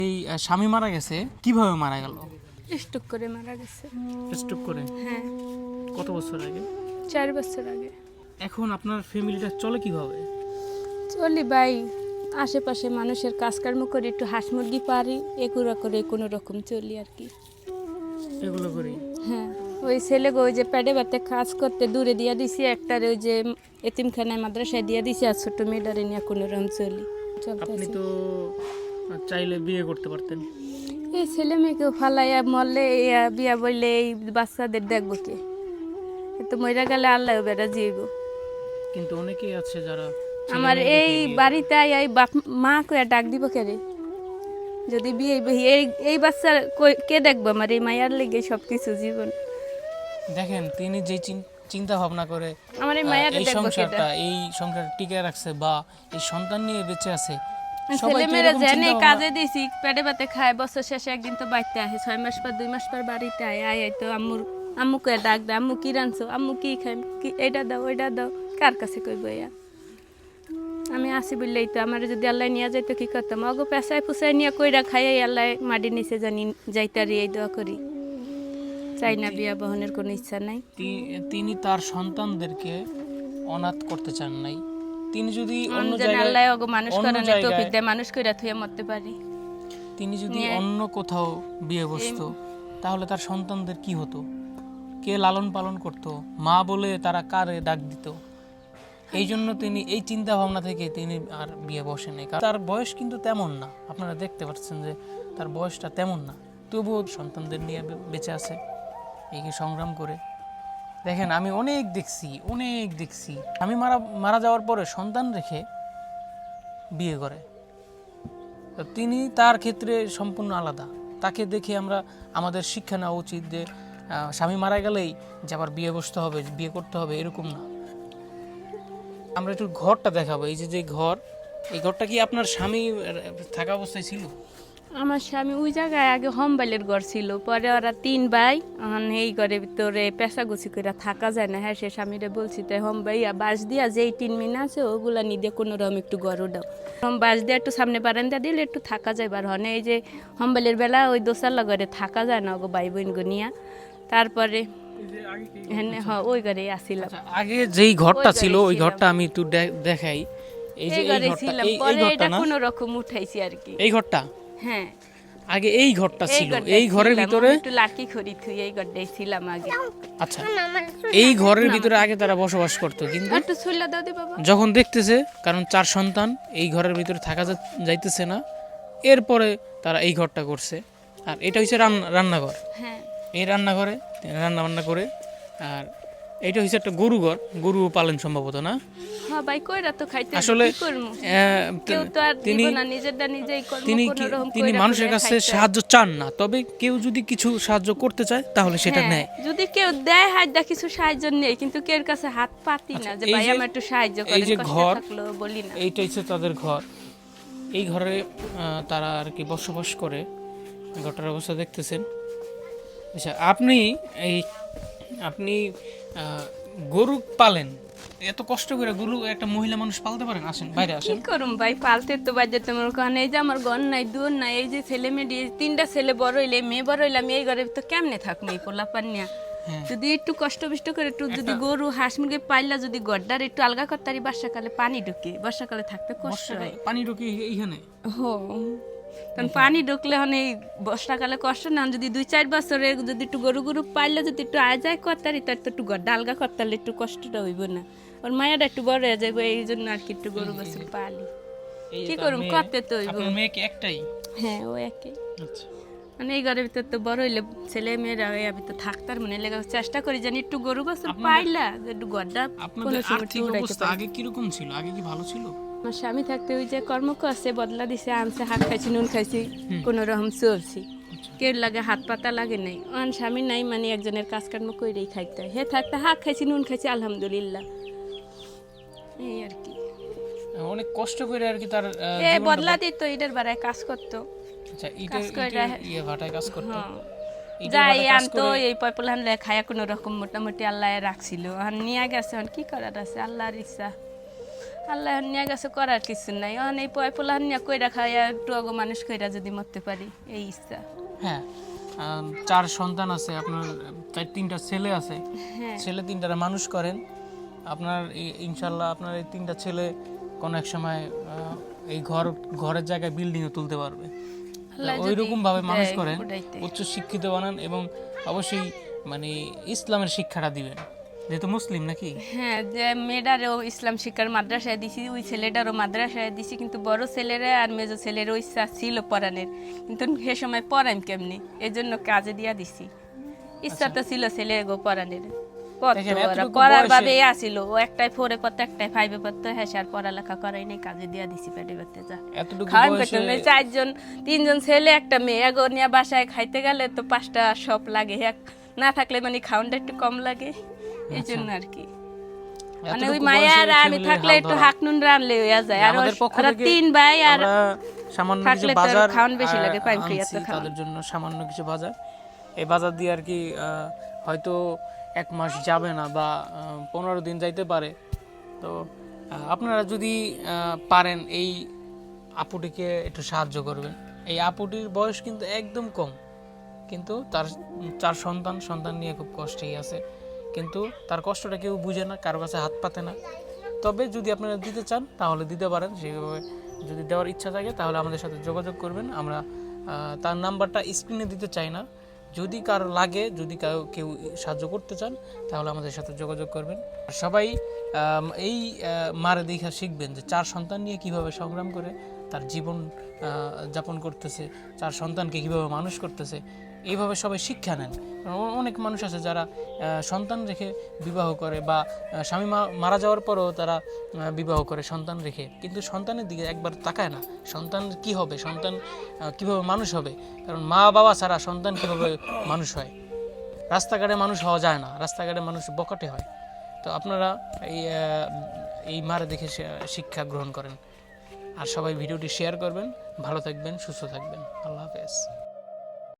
এই স্বামী মারা গেছে, কিভাবে মারা গেল? স্ট্রোক করে মারা গেছে। স্ট্রোক করে? হ্যাঁ, কত বছর আগে? 4 বছর আগে। এখন আপনার ফ্যামিলিটা চলে কিভাবে? চলি ভাই, আশেপাশে মানুষের কাজকর্ম করে একটু হাঁস মুরগি পারি, এগুলো করে কোনো রকম চলি আর কি। এগুলো করি? হ্যাঁ, ওই ছেলে ওই যে পেটে ব্যথা কাজ করতে দূরে দিয়ে দিছি, একটার ওই যে এতিমখানায় মাদ্রাসায় দিয়ে দিছি, আর ছোট মেয়েটারে নিয়ে কোনো রকম চলি আপনি চলতেছে। তো চাইলে বিয়ে করতে পারতেন। এই ছেলে মেয়েকেও ফালাইয়া মরলে বিয়া বললে এই বাচ্চাদের দেখবো কে? তো মইরা গেলে আল্লাহ বেড়া জীব। কিন্তু অনেকেই আছে যারা আমার এই বাড়িতে এই বাপ মা কইয়া ডাক দিব কে রে? যদি বিয়ে এই এই বাচ্চার কে দেখবো? আমার এই মায়ার লেগে সব কিছু জীবন। দেখেন, তিনি যে চিন্তা ভাবনা করে আমার এই মায়ার এই দেখবো কেটা? সংসার টিকে রাখছে বা এই সন্তান নিয়ে বেঁচে আছে, সবাই ছেলে তো মেয়েরা এরকম জানে চিন্তা কাজে দিছি, পেটে ভাতে খায়, বছর শেষে একদিন তো বাড়িতে আসে, 6 মাস পর 2 মাস পর বাড়িতে আয় তো আম্মু কয়ে ডাক দে, আম্মু কি রানছো, আম্মু কি খাই, কি এটা দাও ওইটা দাও, কার কাছে কইব ইয়া? আমি আসি বললেই তো আমার যদি আল্লাহ নিয়ে যাইতো কি করতাম? অগো পেশায় পুষায় নিয়ে কইরা খাই আল্লাহ মাটির নিচে জানি যাইতারি, এই দোয়া করি। চাই না বিয়া বহনের কোনো ইচ্ছা নাই। তিনি তার সন্তানদেরকে অনাথ করতে চান নাই। তিনি যদি অন্য জানি জায়গায় আল্লাহ অগো মানুষ করানোর তৌফিক দেয়, মানুষ কইরা থুয়ে মরতে পারি। তিনি যদি অন্য কোথাও বিয়ে বসতো, তাহলে তার সন্তানদের কি হতো? কে লালন পালন করত? মা বলে তারা কারে ডাক দিত? এই জন্য তিনি এই চিন্তা ভাবনা থেকে তিনি আর বিয়ে বসে নাই। তার বয়স কিন্তু তেমন না, আপনারা দেখতে পাচ্ছেন যে তার বয়সটা তেমন না, তবুও সন্তানদের নিয়ে বেঁচে আছে এই সংগ্রাম করে। দেখেন, আমি অনেক দেখছি আমি মারা যাওয়ার পরে সন্তান রেখে বিয়ে করে। তো তিনি তার ক্ষেত্রে সম্পূর্ণ আলাদা। তাকে দেখে আমাদের শিক্ষা নেওয়া উচিত যে স্বামী মারা গেলেই যে আবার বিয়ে বসতে হবে, বিয়ে করতে হবে, এরকম না। আমরা একটু ঘরটা দেখাবো। এই যে ঘর, এই ঘরটা কি আপনার স্বামী থাকা অবস্থায় ছিল? আমার স্বামী ওই জায়গায় আগে হোমবাইলের ঘর ছিল, পরে ওরা 3 ভাই এই ঘরের ভিতরে পেশাগুছি করে থাকা যায় না। হ্যাঁ, সে স্বামীরে বলছি তাই হোমবাইয়া বাঁশ দিয়া যেই 3 মিন আছে ওগুলা নিয়ে দিয়ে কোনো রকম একটু ঘর দাও, বাঁশ দিয়ে একটু সামনে বারান্দা দিলে একটু থাকা যায়। বার হনে এই যে হোমবাইলের বেলা ওই দোসাল্লা ঘরে থাকা যায় না, ওগো ভাই বোন গো নিয়া। তারপরে হ্যাঁ, ওই ঘরে আসিলাম। আগে যেই ঘরটা ছিল ওই ঘরটা আমি একটু দেখাই। এই যে ঘরে ছিলাম, পরে এটা কোনো রকম উঠাইছি আর কি। এই ঘরটা, হ্যাঁ, আগে এই ঘরটা ছিল। এই ঘরের ভিতরে একটু লাঠি খড়ি থুই এই ঘরটাই ছিলাম আগে। আচ্ছা, এই ঘরের ভিতরে আগে তারা বসবাস করতো, কিন্তু একটু ছুইলা দাও দি বাবা। যখন দেখতেছে কারণ 4 সন্তান এই ঘরের ভিতরে থাকা যাইতেছে না, এরপরে তারা এই ঘরটা করছে। আর এটা হচ্ছে রান্নাঘর। হ্যাঁ, এই রান্নাঘরে রান্না বান্না করে। আর এটা হচ্ছে একটা গরু পালন সম্ভবত, না? হ্যাঁ ভাই, কইরা তো খাইতে আসলে কি করব? কেউ তো আর দিব না, নিজেরটা নিজেই করব। তিনি মানুষের কাছে সাহায্য চান না, তবে কেউ যদি কিছু সাহায্য করতে চায় তাহলে সেটা নেয়। যদি কেউ দেয় হাত দা কিছু সাহায্য নেই, কিন্তু কেউর কাছে হাত পাতি না যে ভাই আমার একটু সাহায্য করেন। এই যে ঘর, বলি না। এইটা হচ্ছে তাদের ঘর। এই ঘরে তারা আর কি বসবাস করে। ঘরটার অবস্থা দেখতেছেন। আচ্ছা, আপনি গরু পালেন, এত কষ্ট করে গরু একটা মহিলা মানুষ পালতে পারেন? আসেন বাইরে আসেন। কি করুম ভাই, পালতে তো বাজে তোমার কারণ এই যে আমার ঘর নাই দূর নাই, এই যে ছেলে মেয়ে 3টা ছেলে বড় হইলে মেয়ে বড় হইলে আমি এই ঘরে তো কেমনে থাকবো এই পোলাপান নিয়া? যদি একটু কষ্ট করে একটু যদি গরু হাঁস মুরগি পাইলা যদি গড্ডার একটু আলগা করতারি, বর্ষাকালে পানি ঢুকে, বর্ষাকালে থাকতে কষ্ট হয়। পানি ঢুকে এইখানে? হো, কারণ পানি ঢুকলে হন এই বর্ষাকালে কষ্ট না। যদি 2-4 বছরে যদি একটু গরু পাইলে যদি একটু আয় যায় করতারি, তার তো একটু গড্ডা আলগা করতালে একটু কষ্টটা হইব না। ওর মায়াটা একটু বড় হয়ে যাবে, এই জন্য আর কি একটু গরু বছর পালি। কি করুম, করতে তো হইব। আপনার মেয়ে কি একটাই? হ্যাঁ, ও একই। আচ্ছা, মানে এই ঘরের ভিতর তো বড় হইলে ছেলে মেয়েরা এর ভিতর থাকতার মনে লেগে চেষ্টা করি জানি একটু গরু বছর পাইলা একটু গড্ডা। আপনাদের আর্থিক অবস্থা আগে কিরকম ছিল? আগে কি ভালো ছিল? আমার স্বামী থাকতে ওই যে কর্ম করছে, বদলা দিছে, আনছে, হাত খাইছি নুন খাইছি, কোনো রকম চলছি। কেউ লাগে হাত পাতা লাগে নাই। আমার স্বামী নাই মানে একজনের কাজ কর্ম করেই খাইতে হয়। হে থাকতে হাত খাইছি নুন খাইছি আলহামদুলিল্লাহ, এই আর কি। অনেক কষ্ট করে আর কি তার বদলা দিত, এটার বাড়ায় কাজ করতো। আচ্ছা, ভাটায় কাজ করতো। যাই আনতো, এই পয়পলান খায়া কোনো রকম মোটামুটি আল্লাহ রাখছিল। আর নিয়ে গেছে, কি করার আছে, আল্লাহর ইচ্ছা। আল্লাহ নিয়ে গেছে, করার কিছু নাই। এখন এই পোলা নিয়ে কইরা খাইয়া একটু অগ মানুষ কইরা যদি মরতে পারি, এই ইচ্ছা। হ্যাঁ, 4 সন্তান আছে আপনার, 3টা ছেলে আছে। হ্যাঁ ছেলে 3টারে মানুষ করেন আপনার, ইনশাল্লাহ আপনার এই 3টা ছেলে কোনো এক সময় এই ঘরের জায়গায় বিল্ডিংও তুলতে পারবে। আল্লাহ ওই রকম ভাবে মানুষ দেয়, করেন, ওটাইতে। উচ্চ শিক্ষিত বানান এবং অবশ্যই মানে ইসলামের শিক্ষাটা দিবেন, যেহেতু মুসলিম নাকি। হ্যাঁ, যে মেয়েটারও ইসলাম শিক্ষার মাদ্রাসায় দিছি, ওই ছেলেটারও মাদ্রাসায় দিছি, কিন্তু বড় ছেলেরা আর মেজো ছেলেরও ইচ্ছা ছিল পড়ানোর, কিন্তু সে সময় পড়াইম কেমনি, এই জন্য কাজে দিয়া দিছি। ইচ্ছা তো ছিল ছেলে গো পড়ানোর, দেখেন, এতটুকু পড়ার বয়সে- ভাবে আসিল। ও একটাই 4-এ পড়তো, একটাই 5-এ পড়তো, হ্যাঁ আর পড়ালেখা করাই নাই, কাজে দিয়া দিছি পেটে পেটে যা এতটুকু খাওয়ান বয়সে করতাম। 4জন 3জন ছেলে একটা মেয়ে, এগো নিয়ে বাসায় খাইতে গেলে তো 5টা সব লাগে, না থাকলে মানে খাওয়ানটা একটু কম লাগে, এই জন্য আর কি। মানে ওই এতটুকু মায়া আর বয়সে আমি family-র থাকলে হাল একটু ধরা। হাক নুন রানলে হইয়া যায়। আর আমাদের পক্ষ ওরা থেকে 3 ভাই, আর আমরা সামান্য কিছু থাকলে তো আর বাজার খাওয়ান বেশি লাগে, পাইকারি এত আনছি খাওয়ান। তাদের জন্য, সামান্য কিছু বাজার। এই বাজার দিয়ে আর কি হয়তো 1 মাস যাবে না বা 15 দিন যাইতে পারে। তো আপনারা যদি পারেন এই আপুটিকে একটু সাহায্য করবেন। এই আপুটির বয়স কিন্তু একদম কম, কিন্তু তার 4 সন্তান নিয়ে খুব কষ্টেই আছে, কিন্তু তার কষ্টটা কেউ বুঝে না, কারো কাছে হাত পাতে না। তবে যদি আপনারা দিতে চান তাহলে দিতে পারেন, সেইভাবে যদি দেওয়ার ইচ্ছা থাকে তাহলে আমাদের সাথে যোগাযোগ করবেন। আমরা তার নাম্বারটা স্ক্রিনে দিতে চাই না, যদি কারো লাগে, যদি কেউ সাহায্য করতে চান তাহলে আমাদের সাথে যোগাযোগ করবেন। আর সবাই এই মারে দেখা শিখবেন যে 4 সন্তান নিয়ে কিভাবে সংগ্রাম করে তার জীবন যাপন করতেছে, 4 সন্তানকে কিভাবে মানুষ করতেছে, এইভাবে সবাই শিক্ষা নেন। কারণ অনেক মানুষ আছে যারা সন্তান রেখে বিবাহ করে বা স্বামী মারা যাওয়ার পরেও তারা বিবাহ করে সন্তান রেখে, কিন্তু সন্তানের দিকে একবার তাকায় না, সন্তান কি হবে, সন্তান কিভাবে মানুষ হবে। কারণ মা বাবা ছাড়া সন্তান কিভাবে মানুষ হয়? রাস্তাঘাটে মানুষ হওয়া যায় না, রাস্তাঘাটে মানুষ বকাটে হয়। তো আপনারা এই মারে দেখে শিক্ষা গ্রহণ করেন। আর সবাই ভিডিওটি শেয়ার করবেন। ভালো থাকবেন, সুস্থ থাকবেন। আল্লাহ হাফেজ।